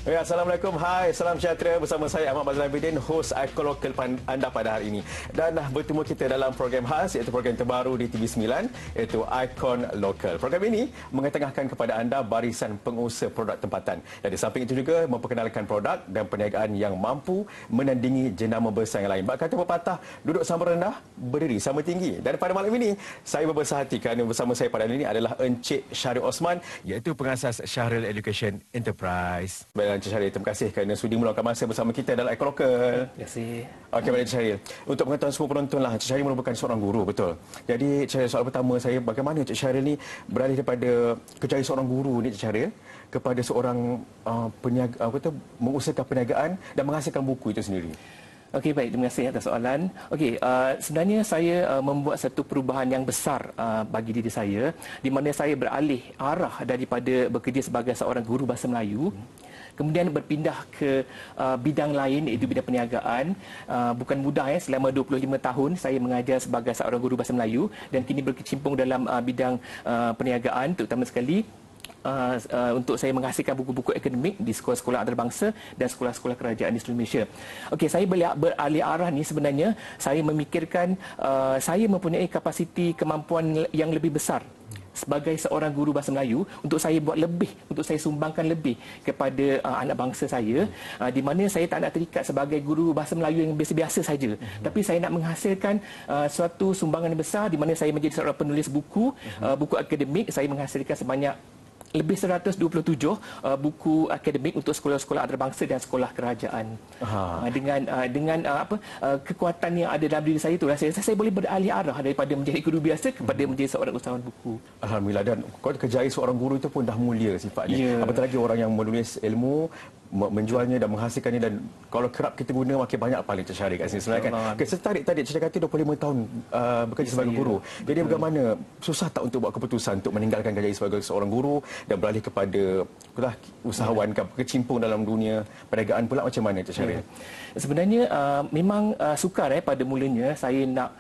Ya, Assalamualaikum. Hai, salam sejahtera bersama saya Ahmad Bazlan Bidin, host Icon Lokal anda pada hari ini. Dan bertemu kita dalam program khas iaitu program terbaru di TV9 iaitu Icon Lokal. Program ini mengetengahkan kepada anda barisan pengusaha produk tempatan. Dan di samping itu juga memperkenalkan produk dan perniagaan yang mampu menandingi jenama besar yang lain. Bak kata pepatah, duduk sama rendah, berdiri sama tinggi. Dan pada malam ini, saya berbesar hati kerana bersama saya pada hari ini adalah Encik Syahril Osman iaitu pengasas Syahril Education Enterprise. Encik Syahril, terima kasih kerana sudi meluangkan masa bersama kita dalam Icon Lokal. Terima kasih. Okey, baik Encik Syahril. Untuk pengetahuan semua penonton lah, Encik Syahril merupakan seorang guru, betul? Jadi, Encik Syahril, soal pertama saya, bagaimana Encik Syahril ni beralih daripada kerjaya seorang guru ni, Encik Syahril, kepada seorang mengusahakan perniagaan dan menghasilkan buku itu sendiri? Okey, baik. Terima kasih atas soalan. Okey, sebenarnya saya membuat satu perubahan yang besar bagi diri saya, di mana saya beralih arah daripada bekerja sebagai seorang guru bahasa Melayu, kemudian berpindah ke bidang lain iaitu bidang perniagaan. Bukan mudah selama 25 tahun saya mengajar sebagai seorang guru bahasa Melayu dan kini berkecimpung dalam bidang perniagaan, terutama sekali untuk saya menghasilkan buku-buku akademik di sekolah-sekolah antarabangsa dan sekolah-sekolah kerajaan di seluruh Malaysia. Okey, saya beralih arah ni sebenarnya saya memikirkan saya mempunyai kapasiti kemampuan yang lebih besar sebagai seorang guru bahasa Melayu untuk saya buat lebih, untuk saya sumbangkan lebih kepada anak bangsa saya, di mana saya tak nak terikat sebagai guru bahasa Melayu yang biasa-biasa saja, tapi saya nak menghasilkan suatu sumbangan yang besar di mana saya menjadi seorang penulis buku, buku akademik. Saya menghasilkan sebanyak lebih 127 buku akademik untuk sekolah-sekolah antarabangsa dan sekolah kerajaan. Dengan kekuatan yang ada dalam diri saya itu, saya boleh beralih arah daripada menjadi guru biasa kepada menjadi seorang usahawan buku. Alhamdulillah, dan kejayaan seorang guru itu pun dah mulia sifatnya. Ya. Apatah lagi orang yang menulis ilmu, menjualnya dan menghasilkannya, dan kalau kerap kita guna makin banyak paling Encik Syahril kat sini sebenarnya kan. Okay, tertarik tadi Encik kata 25 tahun bekerja sebagai guru. Jadi bagaimana, susah tak untuk buat keputusan untuk meninggalkan kerjaya sebagai seorang guru dan beralih kepada usahawan, kecimpung dalam dunia perniagaan pula, macam mana Encik Syahril? Sebenarnya memang sukar pada mulanya saya nak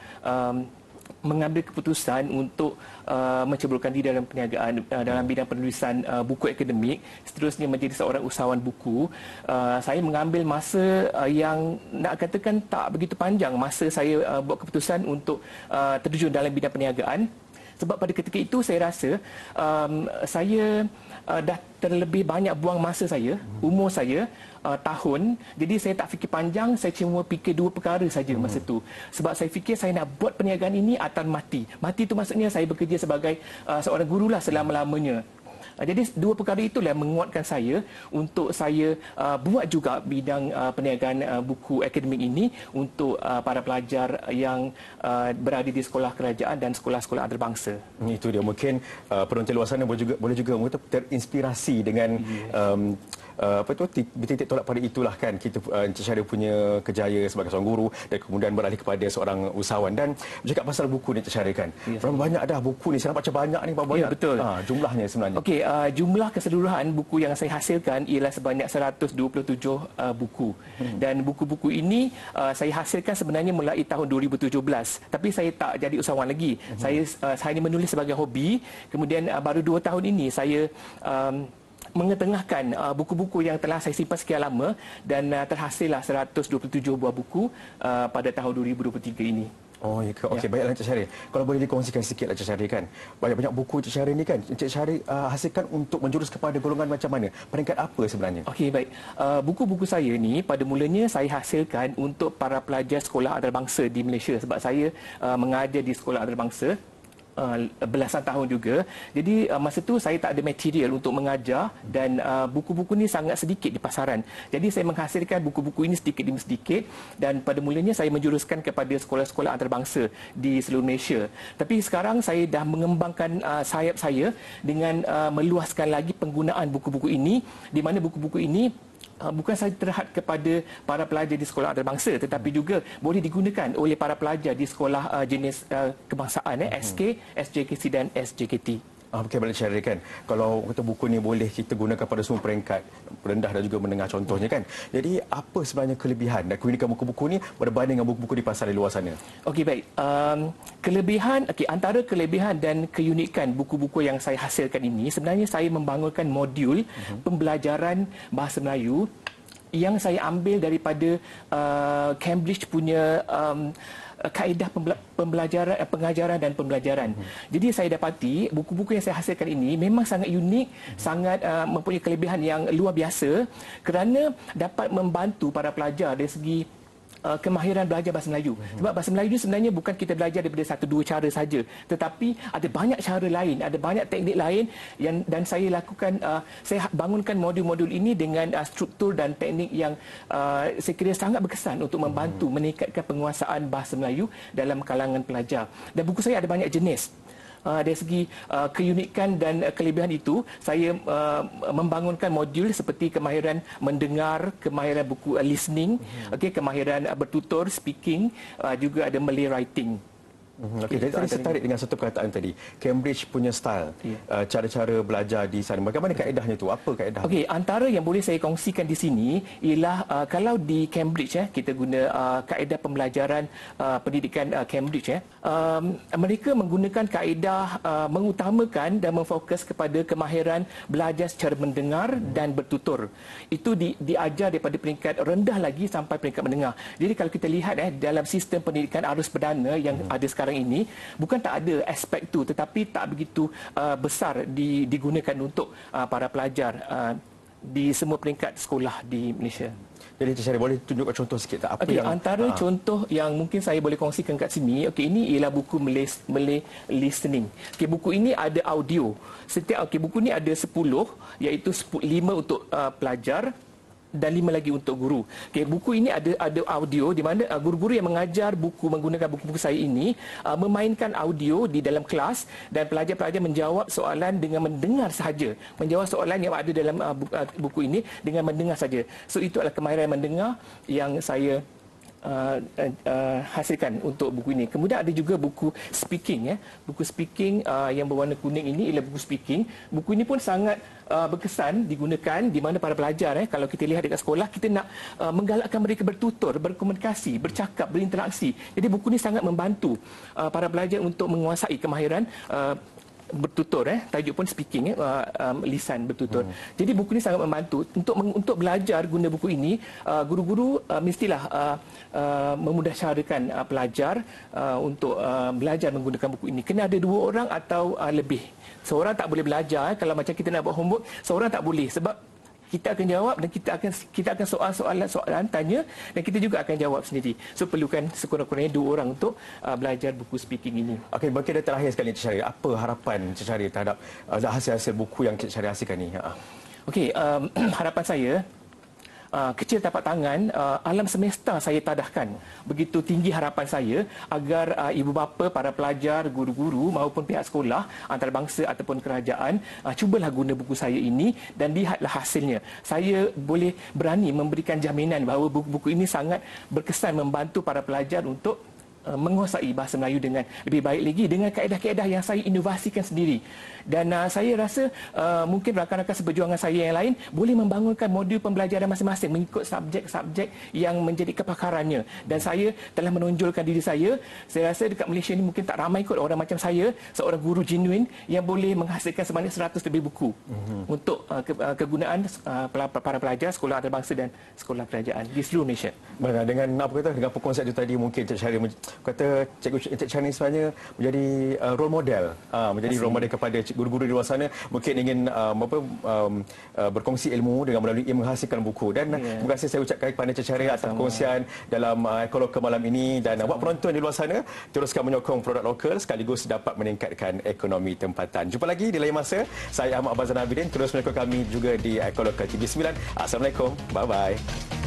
mengambil keputusan untuk menceburkan diri dalam perniagaan, dalam bidang penulisan buku akademik, seterusnya menjadi seorang usahawan buku. Saya mengambil masa yang nak katakan tak begitu panjang masa saya buat keputusan untuk terjun dalam bidang perniagaan. Sebab pada ketika itu saya rasa saya dah terlebih banyak buang masa saya, umur saya, tahun. Jadi saya tak fikir panjang, saya cuma fikir dua perkara saja masa tu. Sebab saya fikir saya nak buat perniagaan ini atau mati. Mati itu maksudnya saya bekerja sebagai seorang gurulah selama-lamanya. Jadi dua perkara itulah yang menguatkan saya untuk saya buat juga bidang perniagaan buku akademik ini untuk para pelajar yang berada di sekolah kerajaan dan sekolah-sekolah antarabangsa. Itu dia, mungkin penonton luar sana boleh juga terinspirasi dengan titik tolak pada itulah kan kita Encik Syahril punya kejaya sebagai seorang guru dan kemudian beralih kepada seorang usahawan. Dan bercakap pasal buku ni Encik Syahril kan, berapa banyak dah buku ni, saya baca banyak ni, berapa banyak? Ya, betul. Jumlahnya sebenarnya. Okey, jumlah keseluruhan buku yang saya hasilkan ialah sebanyak 127 buku. Dan buku-buku ini saya hasilkan sebenarnya mulai tahun 2017. Tapi saya tak jadi usahawan lagi. Saya hanya menulis sebagai hobi. Kemudian baru 2 tahun ini saya mengetengahkan buku-buku yang telah saya simpan sekian lama dan terhasillah 127 buah buku pada tahun 2023 ini. Oh, ya. Okey, baiklah Encik Syahril. Kalau boleh dikongsikan sikitlah Encik Syahril kan. Banyak-banyak buku Encik Syahril ni kan. Encik Syahril hasilkan untuk menjurus kepada golongan macam mana? Peringkat apa sebenarnya? Okey, baik. Buku-buku saya ni pada mulanya saya hasilkan untuk para pelajar sekolah antarabangsa di Malaysia sebab saya mengajar di sekolah antarabangsa belasan tahun juga. Jadi masa tu saya tak ada material untuk mengajar dan buku-buku ni sangat sedikit di pasaran. Jadi saya menghasilkan buku-buku ini sedikit demi sedikit dan pada mulanya saya menjuruskan kepada sekolah-sekolah antarabangsa di seluruh Malaysia. Tapi sekarang saya dah mengembangkan sayap saya dengan meluaskan lagi penggunaan buku-buku ini, di mana buku-buku ini bukan sahaja terhad kepada para pelajar di sekolah antarabangsa tetapi juga boleh digunakan oleh para pelajar di sekolah jenis kebangsaan SK, SJKC dan SJKT. Okey, boleh share kan. Kalau kata buku ni boleh kita gunakan pada semua peringkat rendah dan juga menengah contohnya kan. Jadi apa sebenarnya kelebihan dan keunikan buku-buku ni berbanding dengan buku-buku di pasaran di luar sana? Okey, baik. Antara kelebihan dan keunikan buku-buku yang saya hasilkan ini, sebenarnya saya membangunkan modul pembelajaran bahasa Melayu yang saya ambil daripada Cambridge punya kaedah pengajaran dan pembelajaran. Jadi saya dapati buku-buku yang saya hasilkan ini memang sangat unik, sangat mempunyai kelebihan yang luar biasa kerana dapat membantu para pelajar dari segi kemahiran belajar bahasa Melayu. Sebab bahasa Melayu ini sebenarnya bukan kita belajar daripada satu dua cara saja, tetapi ada banyak cara lain, ada banyak teknik lain dan saya lakukan, saya bangunkan modul-modul ini dengan struktur dan teknik yang saya kira sangat berkesan untuk membantu meningkatkan penguasaan bahasa Melayu dalam kalangan pelajar. Dan buku saya ada banyak jenis. Dari segi keunikan dan kelebihan itu, saya membangunkan modul seperti kemahiran mendengar, kemahiran buku listening, kemahiran bertutur, speaking, juga ada Malay writing. Okey, jadi saya tertarik dengan satu perkataan tadi, Cambridge punya style, cara-cara belajar di sana. Bagaimana kaedahnya tu? Apa kaedah? Okey, antara yang boleh saya kongsikan di sini ialah kalau di Cambridge kita guna kaedah pembelajaran pendidikan Cambridge mereka menggunakan kaedah mengutamakan dan memfokus kepada kemahiran belajar secara mendengar dan bertutur. Itu diajar daripada peringkat rendah lagi sampai peringkat menengah. Jadi kalau kita lihat dalam sistem pendidikan arus perdana yang ada sekarang ini, bukan tak ada aspek itu, tetapi tak begitu besar digunakan untuk para pelajar di semua peringkat sekolah di Malaysia. Jadi Encik Syahrir boleh tunjukkan contoh sikit tak apa yang antara yang contoh yang mungkin saya boleh kongsikan kat sini. Ini ialah buku Malay listening. Buku ini ada audio. Buku ini ada 10, iaitu 5 untuk pelajar dan 5 lagi untuk guru. Buku ini ada audio di mana guru-guru yang mengajar menggunakan buku-buku saya ini memainkan audio di dalam kelas dan pelajar-pelajar menjawab soalan dengan mendengar sahaja. Menjawab soalan yang ada dalam buku ini dengan mendengar saja. So itu adalah kemahiran mendengar yang saya hasilkan untuk buku ini. Kemudian ada juga buku speaking. Buku speaking yang berwarna kuning ini ialah buku speaking. Buku ini pun sangat berkesan digunakan di mana para pelajar kalau kita lihat dekat sekolah, kita nak menggalakkan mereka bertutur, berkomunikasi, bercakap, berinteraksi. Jadi buku ini sangat membantu para pelajar untuk menguasai kemahiran bertutur, tajuk pun speaking, lisan bertutur. Jadi buku ini sangat membantu untuk belajar guna buku ini. Guru-guru mestilah memudahcarakan pelajar untuk belajar menggunakan buku ini. Kena ada 2 orang atau lebih. Seorang tak boleh belajar. Kalau macam kita nak buat homework, seorang tak boleh sebab kita akan jawab dan kita akan soalan tanya dan kita juga akan jawab sendiri. So perlukan sekurang-kurangnya 2 orang untuk belajar buku speaking ini. Okey, bagi dia terakhir sekali Encik Syahrir, apa harapan Encik Syahrir terhadap hasil-hasil buku yang Encik Syahrir hasilkan ni? Okey, harapan saya kecil tapak tangan, alam semesta saya tadahkan. Begitu tinggi harapan saya agar ibu bapa, para pelajar, guru-guru maupun pihak sekolah, antarabangsa ataupun kerajaan, cubalah guna buku saya ini dan lihatlah hasilnya. Saya boleh berani memberikan jaminan bahawa buku-buku ini sangat berkesan membantu para pelajar untuk menguasai bahasa Melayu dengan lebih baik lagi dengan kaedah-kaedah yang saya inovasikan sendiri. Dan saya rasa mungkin rakan-rakan seperjuangan saya yang lain boleh membangunkan modul pembelajaran masing-masing mengikut subjek-subjek yang menjadi kepakarannya. Dan saya telah menonjolkan diri saya. Saya rasa dekat Malaysia ni mungkin tak ramai kot orang macam saya, seorang guru genuine yang boleh menghasilkan sebanyak 100 lebih buku untuk kegunaan para pelajar sekolah antarabangsa dan sekolah kerajaan di seluruh Malaysia. Dengan apa kata, dengan konsep itu tadi, mungkin Encik Syahrir kata Encik Syahrir sebenarnya menjadi role model, menjadi role model kepada guru-guru di luar sana, mungkin ingin berkongsi ilmu dengan melalui menghasilkan buku. Dan terima kasih saya ucapkan kepada Encik Syahrir atas perkongsian dalam Ekolokal malam ini. Dan buat penonton di luar sana, teruskan menyokong produk lokal sekaligus dapat meningkatkan ekonomi tempatan. Jumpa lagi di lain masa. Saya Ahmad Abazan Abidin, terus menyokong kami juga di Ekolokal TV9. Assalamualaikum, bye-bye.